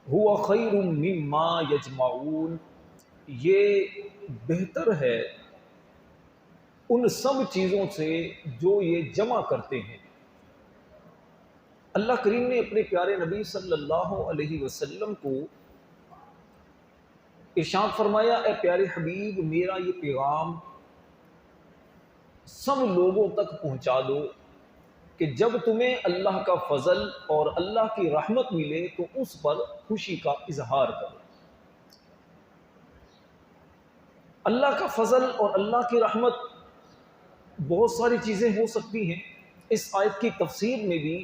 ہوا خیر مما یجمعون، یہ بہتر ہے ان سب چیزوں سے جو یہ جمع کرتے ہیں۔ اللہ کریم نے اپنے پیارے نبی صلی اللہ علیہ وسلم کو ارشاد فرمایا، اے پیارے حبیب میرا یہ پیغام سب لوگوں تک پہنچا دو کہ جب تمہیں اللہ کا فضل اور اللہ کی رحمت ملے تو اس پر خوشی کا اظہار کرو۔ اللہ کا فضل اور اللہ کی رحمت بہت ساری چیزیں ہو سکتی ہیں۔ اس آیت کی تفسیر میں بھی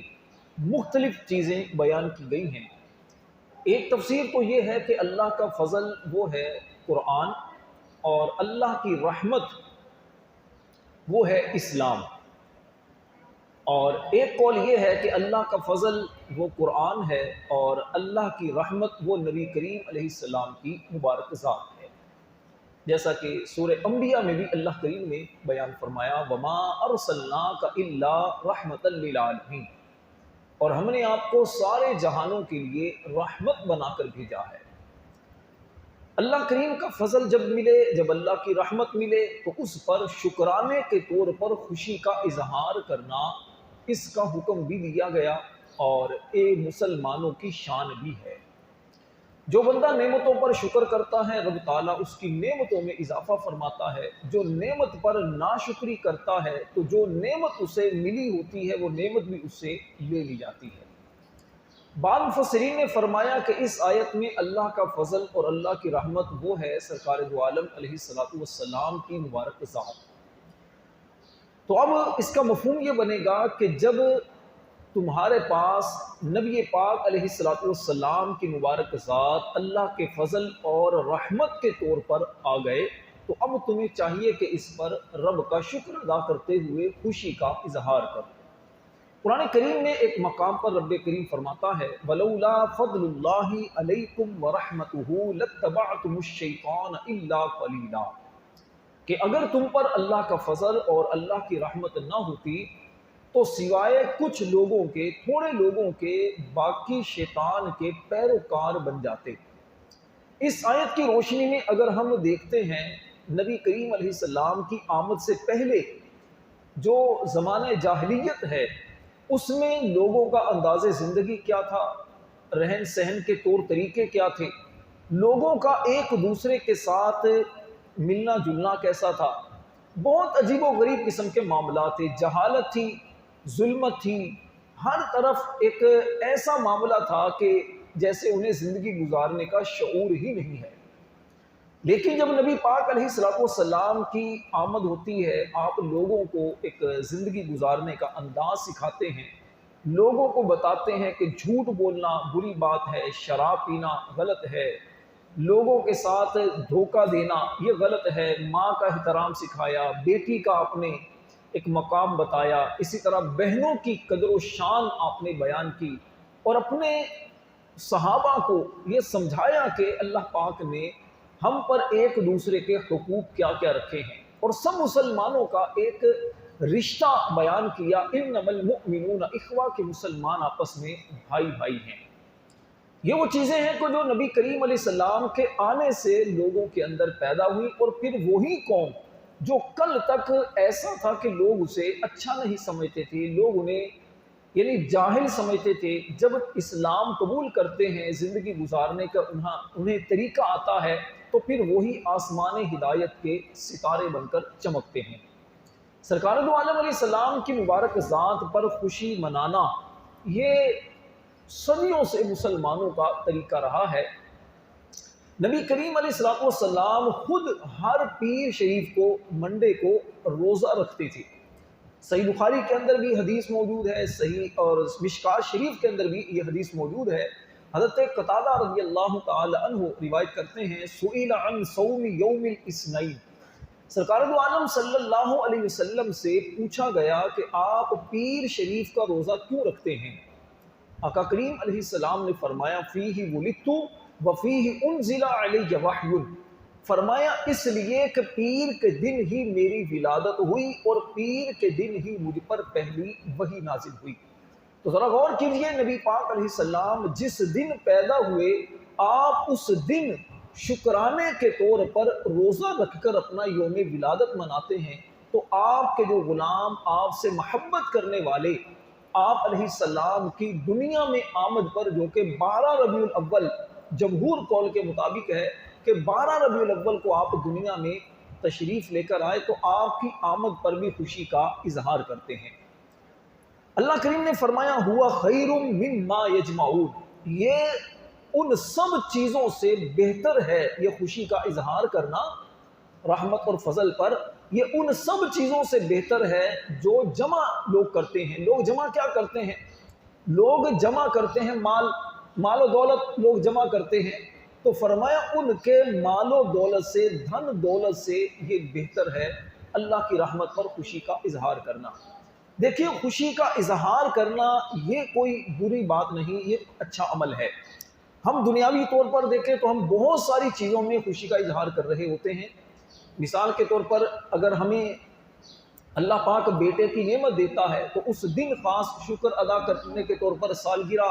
مختلف چیزیں بیان کی گئی ہیں۔ ایک تفسیر تو یہ ہے کہ اللہ کا فضل وہ ہے قرآن، اور اللہ کی رحمت وہ ہے اسلام، اور ایک قول یہ ہے کہ اللہ کا فضل وہ قرآن ہے اور اللہ کی رحمت وہ نبی کریم علیہ السلام کی مبارک ذات ہے، جیسا کہ سورہ انبیاء میں بھی اللہ کریم نے بیان فرمایا وما ارسلناک الا رحمتا للعالمین، اور ہم نے آپ کو سارے جہانوں کے لیے رحمت بنا کر بھیجا ہے۔ اللہ کریم کا فضل جب ملے، جب اللہ کی رحمت ملے تو اس پر شکرانے کے طور پر خوشی کا اظہار کرنا، اس کا حکم بھی دیا گیا، اور مسلمانوں کی شان بھی ہے۔ جو بندہ نعمتوں پر شکر کرتا ہے رب تعالیٰ اس کی نعمتوں میں اضافہ فرماتا ہے، جو نعمت پر ناشکری کرتا ہے تو جو نعمت اسے ملی ہوتی ہے وہ نعمت بھی اس سے لے لی جاتی ہے۔ بعض مفسرین نے فرمایا کہ اس آیت میں اللہ کا فضل اور اللہ کی رحمت وہ ہے سرکار دو عالم علیہ الصلوۃ والسلام کی مبارک ذات۔ تو اب اس کا مفہوم یہ بنے گا کہ جب تمہارے پاس نبی پاک علیہ الصلوۃ والسلام کی مبارک ذات اللہ کے فضل اور رحمت کے طور پر آ گئے تو اب تمہیں چاہیے کہ اس پر رب کا شکر ادا کرتے ہوئے خوشی کا اظہار کرو۔ قرآن کریم میں ایک مقام پر رب کریم فرماتا ہے وَلَوْلَا فَضْلُ اللَّهِ عَلَيْكُمْ وَرَحْمَتُهُ لَاتَّبَعْتُمُ الشَّيْطَانَ إِلَّا قَلِيلًا، کہ اگر تم پر اللہ کا فضل اور اللہ کی رحمت نہ ہوتی تو سوائے کچھ لوگوں کے، تھوڑے لوگوں کے، باقی شیطان کے پیروکار بن جاتے۔ اس آیت کی روشنی میں اگر ہم دیکھتے ہیں نبی کریم علیہ السلام کی آمد سے پہلے جو زمانہ جاہلیت ہے اس میں لوگوں کا انداز زندگی کیا تھا، رہن سہن کے طور طریقے کیا تھے، لوگوں کا ایک دوسرے کے ساتھ ملنا جلنا کیسا تھا، بہت عجیب و غریب قسم کے معاملات تھے، جہالت تھی، ظلمت تھی، ہر طرف ایک ایسا معاملہ تھا کہ جیسے انہیں زندگی گزارنے کا شعور ہی نہیں ہے۔ لیکن جب نبی پاک علیہ الصلوۃ والسلام کی آمد ہوتی ہے، آپ لوگوں کو ایک زندگی گزارنے کا انداز سکھاتے ہیں، لوگوں کو بتاتے ہیں کہ جھوٹ بولنا بری بات ہے، شراب پینا غلط ہے، لوگوں کے ساتھ دھوکہ دینا یہ غلط ہے، ماں کا احترام سکھایا، بیٹی کا اپنے ایک مقام بتایا، اسی طرح بہنوں کی قدر و شان آپ نے بیان کی، اور اپنے صحابہ کو یہ سمجھایا کہ اللہ پاک نے ہم پر ایک دوسرے کے حقوق کیا کیا رکھے ہیں، اور سب مسلمانوں کا ایک رشتہ بیان کیا، انما المؤمنون اخوہ، کہ مسلمان آپس میں بھائی بھائی ہیں۔ یہ وہ چیزیں ہیں کہ جو نبی کریم علیہ السلام کے آنے سے لوگوں کے اندر پیدا ہوئی، اور پھر وہی قوم جو کل تک ایسا تھا کہ لوگ اسے اچھا نہیں سمجھتے تھے، لوگ انہیں یعنی جاہل سمجھتے تھے، جب اسلام قبول کرتے ہیں، زندگی گزارنے کا انہیں طریقہ آتا ہے تو پھر وہی آسمان ہدایت کے ستارے بن کر چمکتے ہیں۔ سرکار دو عالم علیہ السلام کی مبارک ذات پر خوشی منانا یہ صدیوں سے مسلمانوں کا طریقہ رہا ہے۔ نبی کریم علیہ السلام خود ہر پیر شریف کو منڈے کو روزہ رکھتے تھے۔ صحیح بخاری کے اندر بھی حدیث موجود ہے، صحیح اور مشکات شریف کے اندر بھی یہ حدیث موجود ہے۔ حضرت قتادہ رضی اللہ تعالی عنہ روایت کرتے ہیں سئل عن صوم یوم الاثنین، سرکار دو عالم صلی اللہ علیہ وسلم سے پوچھا گیا کہ آپ پیر شریف کا روزہ کیوں رکھتے ہیں؟ آقا کریم علیہ السلام نے فرمایا فیہ ولدت وفیہ انزل علی وحی، فرمایا اس لیے کہ پیر کے دن ہی میری ولادت ہوئی اور پیر کے دن ہی مجھ پر پہلی وحی نازل ہوئی۔ تو ذرا غور کیجئے، نبی پاک علیہ السلام جس دن پیدا ہوئے، آپ اس دن شکرانے کے طور پر روزہ رکھ کر اپنا یوم ولادت مناتے ہیں، تو آپ کے جو غلام، آپ سے محبت کرنے والے، آپ علیہ السلام کی دنیا میں آمد پر، جو کہ 12 ربیع الاول جمہور قول کے مطابق ہے کہ 12 ربیع الاول کو آپ دنیا میں تشریف لے کر آئے، تو آپ کی آمد پر بھی خوشی کا اظہار کرتے ہیں۔ اللہ کریم نے فرمایا ہوا خیر مما یجمعون، یہ ان سب چیزوں سے بہتر ہے، یہ خوشی کا اظہار کرنا رحمت اور فضل پر، یہ ان سب چیزوں سے بہتر ہے جو جمع لوگ کرتے ہیں۔ لوگ جمع کیا کرتے ہیں؟ لوگ جمع کرتے ہیں مال و دولت لوگ جمع کرتے ہیں، تو فرمایا ان کے مال و دولت سے، دھن دولت سے یہ بہتر ہے اللہ کی رحمت پر خوشی کا اظہار کرنا۔ دیکھیے، خوشی کا اظہار کرنا یہ کوئی بری بات نہیں، یہ اچھا عمل ہے۔ ہم دنیاوی طور پر دیکھیں تو ہم بہت ساری چیزوں میں خوشی کا اظہار کر رہے ہوتے ہیں۔ مثال کے طور پر اگر ہمیں اللہ پاک بیٹے کی نعمت دیتا ہے تو اس دن خاص شکر ادا کرنے کے طور پر سالگرہ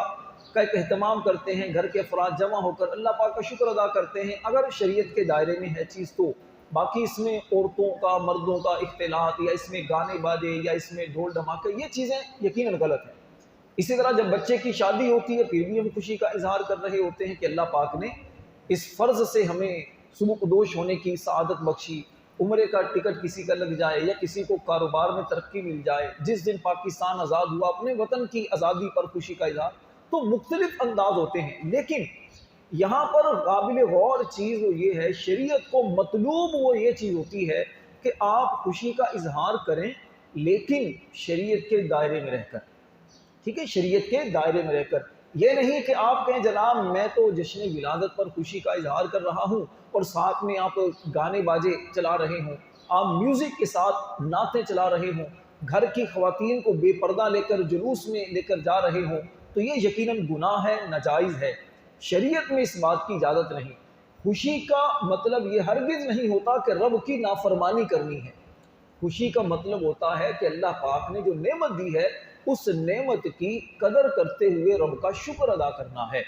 کا ایک اہتمام کرتے ہیں، گھر کے افراد جمع ہو کر اللہ پاک کا شکر ادا کرتے ہیں، اگر شریعت کے دائرے میں ہے چیز تو۔ باقی اس میں عورتوں کا، مردوں کا اختلاط، یا اس میں گانے باجے، یا اس میں ڈھول دھماکے، یہ چیزیں یقیناً غلط ہیں۔ اسی طرح جب بچے کی شادی ہوتی ہے پھر بھی ہم خوشی کا اظہار کر رہے ہوتے ہیں کہ اللہ پاک نے اس فرض سے ہمیں سبکدوش ہونے کی سعادت بخشی، عمرے کا ٹکٹ کسی کا لگ جائے، یا کسی کو کاروبار میں ترقی مل جائے، جس دن پاکستان آزاد ہوا اپنے وطن کی آزادی پر خوشی کا اظہار، تو مختلف انداز ہوتے ہیں۔ لیکن یہاں پر قابل غور چیز وہ یہ ہے، شریعت کو مطلوب وہ یہ چیز ہوتی ہے کہ آپ خوشی کا اظہار کریں، لیکن شریعت کے دائرے میں رہ کر، ٹھیک ہے، شریعت کے دائرے میں رہ کر۔ یہ نہیں کہ آپ کہیں جناب میں تو جشن ولادت پر خوشی کا اظہار کر رہا ہوں اور ساتھ میں آپ گانے باجے چلا رہے ہوں، آپ میوزک کے ساتھ نعتیں چلا رہے ہوں، گھر کی خواتین کو بے پردہ لے کر جلوس میں لے کر جا رہے ہوں، تو یہ یقیناً گناہ ہے، ناجائز ہے۔ شریعت میں اس بات کی اجازت نہیں۔ خوشی کا مطلب یہ ہرگز نہیں ہوتا کہ رب کی نافرمانی کرنی ہے۔ خوشی کا مطلب ہوتا ہے کہ اللہ پاک نے جو نعمت دی ہے اس نعمت کی قدر کرتے ہوئے رب کا شکر ادا کرنا ہے۔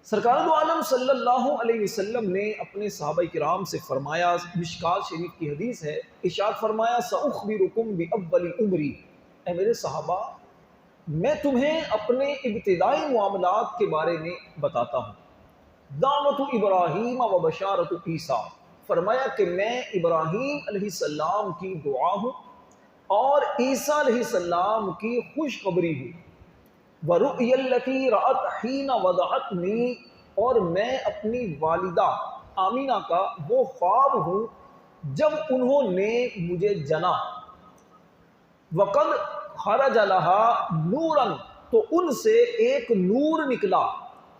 سرکار دو عالم صلی اللہ علیہ وسلم نے اپنے صحابہ کرام سے فرمایا، مشکات شریف کی حدیث ہے، ارشاد فرمایا سأخبرکم بأول امری، اے میرے صحابہ میں تمہیں اپنے ابتدائی معاملات کے بارے میں بتاتا ہوں۔ دعوت ابراہیم و بشارت عیسیٰ، فرمایا کہ میں ابراہیم علیہ السلام کی دعا ہوں اور عیسیٰ علیہ السلام کی خوشخبری ہوں۔ وَرُؤْيَا الَّتِي رَأَتْ حِينَ وَضَعَتْنِي، اور میں اپنی والدہ آمینہ کا وہ خواب ہوں جب انہوں نے مجھے جنا۔ وَقَدْ خَرَجَ لَهَا نُورًا، تو ان سے ایک نور نکلا،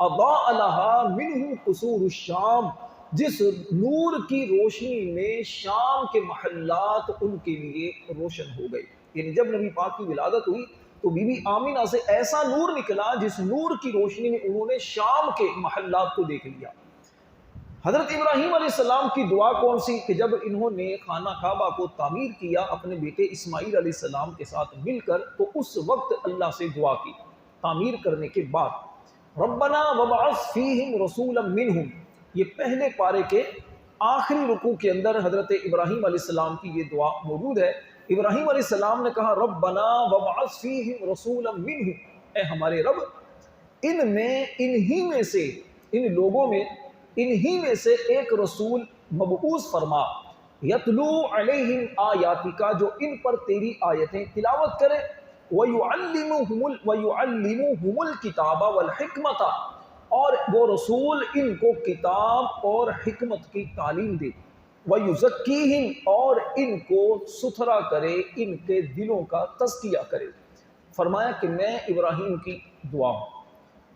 اضاء لَهَا مِنْهُ قُصُورُ الشام، جس نور کی روشنی میں شام کے محلات ان کے لیے روشن ہو گئے۔ یعنی جب نبی پاک کی ولادت ہوئی تو بی بی آمینہ سے ایسا نور نکلا جس نور کی روشنی میں انہوں نے شام کے محلات کو دیکھ لیا۔ حضرت ابراہیم علیہ السلام کی دعا کون سی کہ جب انہوں نے خانہ کعبہ کو تعمیر کیا اپنے بیٹے اسماعیل علیہ السلام کے ساتھ مل کر، تو اس وقت اللہ سے دعا کی تعمیر کرنے کے بعد، ربنا وابعث فیہم رسولا منہم، یہ پہلے پارے کے آخری رکوع کے اندر حضرت ابراہیم علیہ السلام کی یہ دعا موجود ہے۔ ابراہیم علیہ السلام نے کہا ربنا وابعث فیہم رسولا منہم، اے ہمارے رب انہی میں سے، ان لوگوں میں انہی میں سے ایک رسول مبعوث فرما، یتلو علیہم آیاتک، جو ان پر تیری آیتیں تلاوت کرے، وَيُعَلِّمُهُمُ الْكِتَابَ وَالْحِكْمَةَ، اور وہ رسول ان کو کتاب اور حکمت کی تعلیم دے، وَيُزَكِّيهِمْ، اور ان کو ستھرا کرے، ان کے دلوں کا تزکیہ کرے۔ فرمایا کہ میں ابراہیم کی دعا ہوں،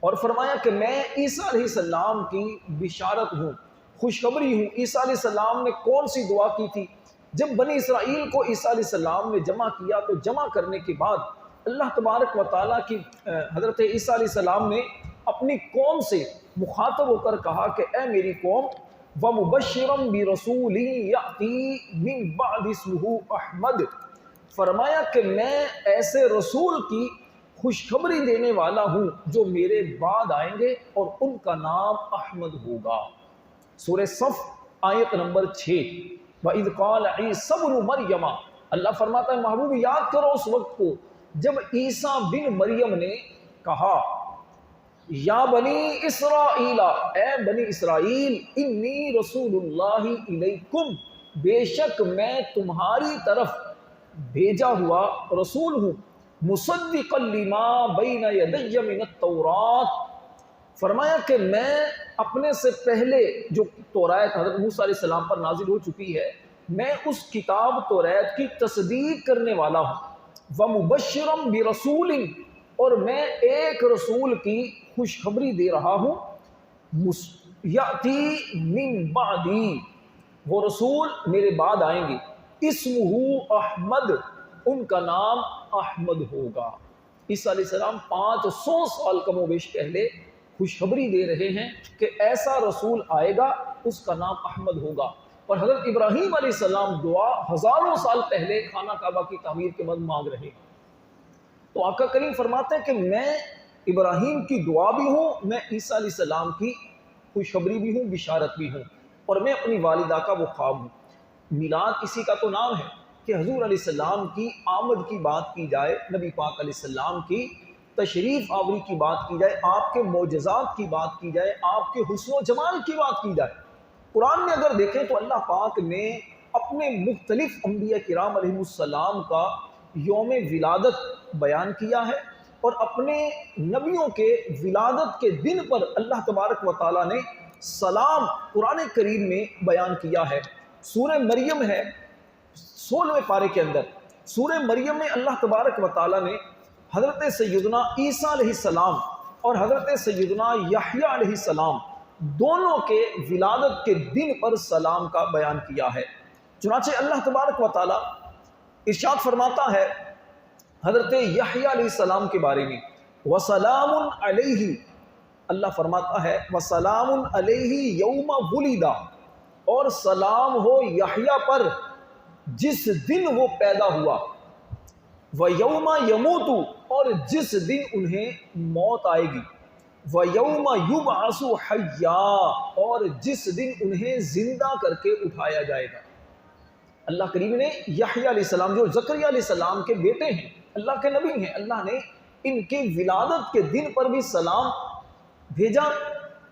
اور فرمایا کہ میں عیسیٰ علیہ السلام کی بشارت ہوں، خوشخبری ہوں۔ عیسیٰ علیہ السلام نے کون سی دعا کی تھی؟ جب بنی اسرائیل کو عیسیٰ علیہ السلام نے جمع کیا تو جمع کرنے کے بعد اللہ تبارک و تعالیٰ کی حضرت عیسیٰ علیہ السلام نے اپنی قوم سے مخاطب ہو کر کہا کہ اے میری قوم، وَمُبَشِّرًا بِرَسُولٍ يَأْتِي مِن بَعْدِ اسْمُهُ أَحْمَدُ، فرمایا کہ میں ایسے رسول کی خوشخبری دینے والا ہوں جو میرے بعد آئیں گے اور ان کا نام احمد ہوگا۔ سورہ صف آیت نمبر 6۔ وَإِذْ قَالَ عِيسَى ابْنُ مَرْيَمَ، اللہ فرماتا ہے محبوب یاد کرو اس وقت کو جب عیسیٰ بن مریم نے کہا یا بنی اسرائیل، اے بنی اسرائیل، انی رسول اللہ الیکم، بے شک میں تمہاری طرف بھیجا ہوا رسول ہوں، مصدقا لما بین یدی من التوراۃ، فرمایا کہ میں اپنے سے پہلے جو توراۃ حضرت موسیٰ علیہ السلام پر نازل ہو چکی ہے، میں اس کتاب توراۃ کی تصدیق کرنے والا ہوں، ومبشرا برسول، اور میں ایک رسول کی خوشخبری دے رہا ہوں، یاتی من بعدی، وہ رسول میرے بعد آئیں گے، اسمہ احمد، ان کا نام احمد ہوگا۔ عیسیٰ علیہ السلام 500 سال کم و بیش پہلے خوشخبری دے رہے ہیں کہ ایسا رسول آئے گا، اس کا نام احمد ہوگا۔ اور حضرت ابراہیم علیہ السلام دعا ہزاروں سال پہلے خانہ کعبہ کی تعمیر کے بعد مانگ رہے ہیں، تو آقا کریم فرماتے ہیں کہ میں ابراہیم کی دعا بھی ہوں، میں عیسیٰ علیہ السلام کی خوشخبری بھی ہوں، بشارت بھی ہوں، اور میں اپنی والدہ کا وہ خواب ہوں۔ میلاد اسی کا تو نام ہے کہ حضور علیہ السلام کی آمد کی بات کی جائے، نبی پاک علیہ السلام کی تشریف آوری کی بات کی جائے، آپ کے معجزات کی بات کی جائے، آپ کے حسن و جمال کی بات کی جائے۔ قرآن میں اگر دیکھیں تو اللہ پاک نے اپنے مختلف انبیاء کرام علیہ السلام کا یوم ولادت بیان کیا ہے، اور اپنے نبیوں کے ولادت کے دن پر اللہ تبارک و تعالیٰ نے سلام قرآن کریم میں بیان کیا ہے۔ سورہ مریم ہے 16ویں پارے کے اندر، سورہ مریم میں اللہ تبارک و تعالیٰ نے حضرت سیدنا عیسیٰ علیہ السلام اور حضرت سیدنا یحییٰ علیہ السلام دونوں کے ولادت کے دن پر سلام کا بیان کیا ہے۔ چنانچہ اللہ تبارک و تعالیٰ ارشاد فرماتا ہے حضرت یحییٰ علیہ السلام کے بارے میں، وَسَلَامٌ عَلَيْهِ، اللہ فرماتا ہے وَسَلَامٌ عَلَيْهِ يَوْمَ وُلِدَ، اور سلام ہو یحییٰ پر جس دن وہ پیدا ہوا، وَيَوْمَ يَمُوتُ، اور جس دن انہیں موت آئے گی، وَيَوْمَ يُبْعَثُ حَيًّا، اور جس دن انہیں زندہ کر کے اٹھایا جائے گا۔ اللہ کریم نے یحییٰ علیہ السلام جو زکریا علیہ السلام کے بیٹے ہیں، اللہ کے نبی ہیں، اللہ نے ان کی ولادت کے دن پر بھی سلام بھیجا،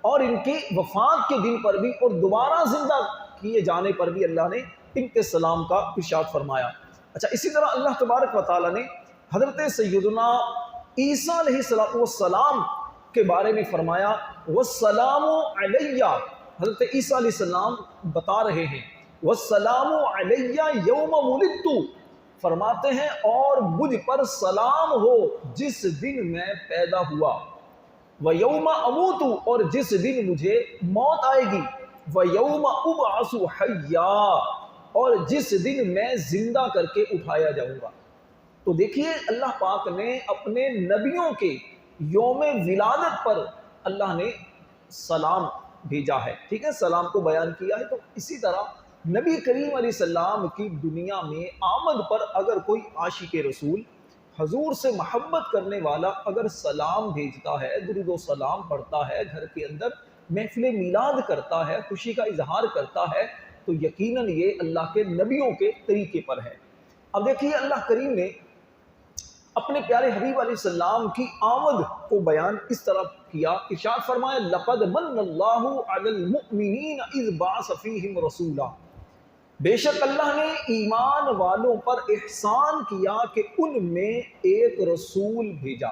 اور ان کی وفات کے دن پر بھی، اور دوبارہ زندہ کیے جانے پر بھی اللہ نے ان کے سلام کا ارشاد فرمایا۔ اچھا، اسی طرح اللہ تبارک و تعالیٰ نے حضرت سیدنا عیسیٰ علیہ السلام کے بارے میں فرمایا والسلام علیہ، حضرت عیسیٰ علیہ السلام بتا رہے ہیں والسلام علیہ یوم ولدت، فرماتے ہیں اور مجھ پر سلام ہو جس دن میں پیدا ہوا، وَيَوْمَ أَمُوتُ، اور جس دن مجھے موت آئے گی، وَيَوْمَ أُبْعَثُ حَيًّا، اور جس دن میں زندہ کر کے اٹھایا جاؤں گا۔ تو دیکھیے اللہ پاک نے اپنے نبیوں کے یوم ولادت پر اللہ نے سلام بھیجا ہے، ٹھیک ہے، سلام کو بیان کیا ہے۔ تو اسی طرح نبی کریم علیہ السلام کی دنیا میں آمد پر اگر کوئی عاشق رسول، حضور سے محبت کرنے والا اگر سلام بھیجتا ہے، درود و سلام پڑھتا ہے، گھر کے اندر محفل میلاد کرتا ہے، خوشی کا اظہار کرتا ہے، تو یقیناً یہ اللہ کے نبیوں کے طریقے پر ہے۔ اب دیکھیے اللہ کریم نے اپنے پیارے حبیب علیہ السلام کی آمد کو بیان اس طرح کیا، ارشاد فرمایا لَقَدْ مَنَّ اللَّهُ عَلَى الْمُؤْمِنِينَ إِذْ بَعَثَ فِيهِمْ رَسُولًا، بے شک اللہ نے ایمان والوں پر احسان کیا کہ ان میں ایک رسول بھیجا،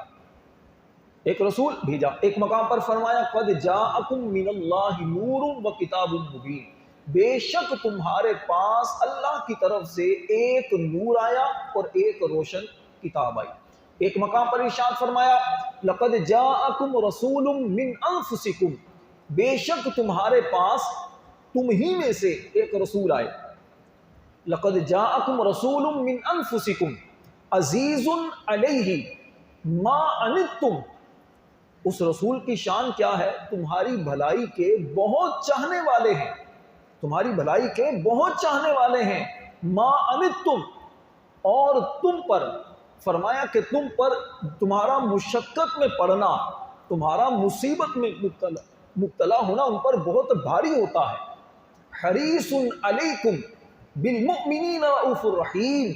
ایک رسول بھیجا۔ ایک مقام پر فرمایا قَدْ جَاءَكُم مِّنَ اللَّهِ نُورٌ وَكِتَابٌ مُبِينٌ، بے شک تمہارے پاس اللہ کی طرف سے ایک نور آیا اور ایک روشن کتاب آئی۔ ایک مقام پر ارشاد فرمایا لَقَدْ جَاءَكُمْ رَسُولٌ مِّنْ أَنفُسِكُمْ، بے شک تمہارے پاس تم ہی میں سے ایک رسول آئے۔ لَقَدْ جَاءَكُمْ رَسُولٌ مِّنْ أَنفُسِكُمْ عَزِيزٌ عَلَيْهِ مَا عَنِتُّمْ، اس رسول کی شان کیا ہے؟ تمہاری بھلائی کے بہت چاہنے والے ہیں، تمہاری بھلائی کے بہت چاہنے والے ہیں، ما عنتم، اور تم پر فرمایا کہ تم پر تمہارا مشقت میں پڑنا، تمہارا مصیبت میں مبتلا ہونا ان پر بہت بھاری ہوتا ہے۔ حریص علیکم بالمؤمنین رؤوف الرحیم،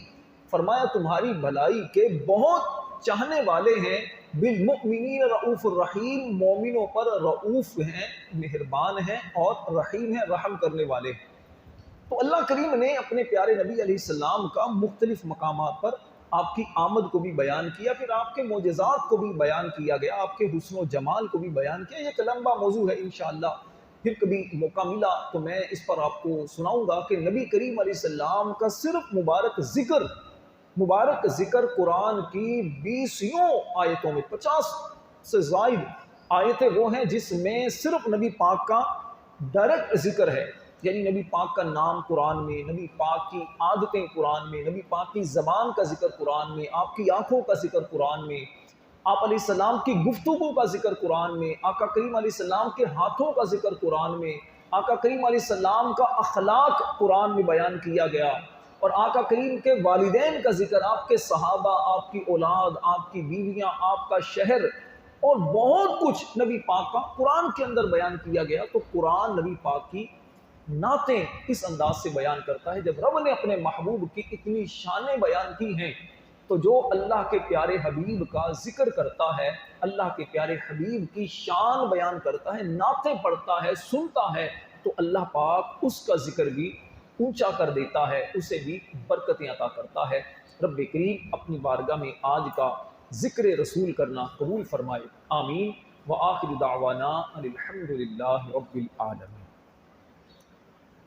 فرمایا تمہاری بھلائی کے بہت چاہنے والے ہیں، بالمؤمنین رؤوف الرحیم، مومنوں پر رؤوف ہیں، مہربان ہیں، اور رحیم ہیں، رحم کرنے والے ہیں۔ تو اللہ کریم نے اپنے پیارے نبی علیہ السلام کا مختلف مقامات پر آپ کی آمد کو بھی بیان کیا، پھر آپ کے معجزات کو بھی بیان کیا گیا، آپ کے حسن و جمال کو بھی بیان کیا۔ یہ ایک لمبا موضوع ہے، انشاءاللہ پھر کبھی موقع ملا تو میں اس پر آپ کو سناؤں گا کہ نبی کریم علیہ السلام کا صرف مبارک ذکر قرآن کی 20 آیتوں میں، 50 سے زائد آیتیں وہ ہیں جس میں صرف نبی پاک کا ڈائریکٹ ذکر ہے، یعنی نبی پاک کا نام قرآن میں، نبی پاک کی عادتیں قرآن میں، نبی پاک کی زبان کا ذکر قرآن میں، آپ کی آنکھوں کا ذکر قرآن میں، آپ علیہ السلام کی گفتگو کا ذکر قرآن میں، آقا کریم علیہ السلام کے ہاتھوں کا ذکر قرآن میں، آقا کریم علیہ السلام کا اخلاق قرآن میں بیان کیا گیا، اور آقا کریم کے والدین کا ذکر، آپ کے صحابہ، آپ کی اولاد، آپ کی بیویاں، آپ کا شہر، اور بہت کچھ نبی پاک کا قرآن کے اندر بیان کیا گیا۔ تو قرآن نبی پاک کی نعتیں اس انداز سے بیان کرتا ہے۔ جب رب نے اپنے محبوب کی اتنی شانیں بیان کی ہیں تو جو اللہ کے پیارے حبیب کا ذکر کرتا ہے، اللہ کے پیارے حبیب کی شان بیان کرتا ہے، نعتیں پڑھتا ہے، سنتا ہے، تو اللہ پاک اس کا ذکر بھی اونچا کر دیتا ہے، اسے بھی برکتیں عطا کرتا ہے۔ رب کریم اپنی بارگاہ میں آج کا ذکر رسول کرنا قبول فرمائے، آمین۔ وآخر دعوانا ان الحمد للہ رب العالمین۔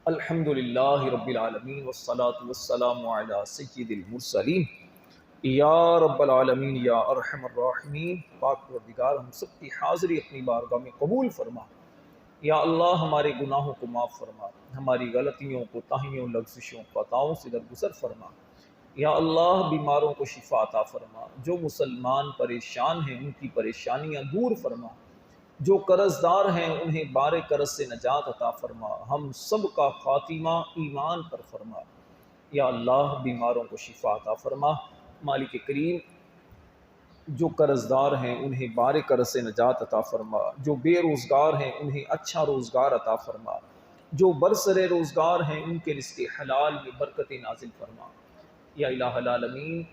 الحمد للہ رب العالمین والصلاة والسلام علی سید المرسلین۔ یا رب العالمین یا ارحم الراحمین، پاک پروردگار ہم سب کی حاضری اپنی بارگاہ میں قبول فرما۔ یا اللہ ہمارے گناہوں کو معاف فرما، ہماری غلطیوں کو، تاہیوں، لغزشوں، خطاؤں سے درگزر فرما۔ یا اللہ بیماروں کو شفا عطا فرما، جو مسلمان پریشان ہیں ان کی پریشانیاں دور فرما، جو قرض دار ہیں انہیں بار قرض سے نجات عطا فرما، ہم سب کا خاتمہ ایمان پر فرما۔ یا اللہ بیماروں کو شفا عطا فرما، مالک کریم جو قرض دار ہیں انہیں بار قرض سے نجات عطا فرما، جو بے روزگار ہیں انہیں اچھا روزگار عطا فرما، جو برسر روزگار ہیں ان کے رزق حلال میں برکت نازل فرما۔ یا الہ العالمین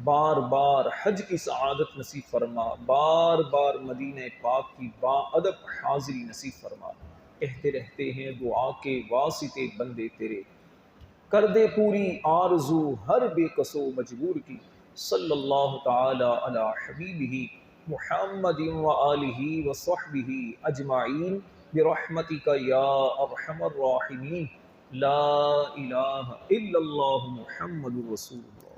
بار بار حج کی سعادت نصیب فرما، بار بار مدینہ پاک کی با ادب حاضری نصیب فرما۔ کہتے رہتے ہیں دعا کے واسطے بندے تیرے، کر دے پوری آرزو ہر بے کسو مجبور کی، صلی اللہ تعالی علی حبیبہ محمد و آلہ و صحبہ اجمعین برحمتک یا ارحم الراحمین۔ لا الہ الا اللہ محمد رسول اللہ۔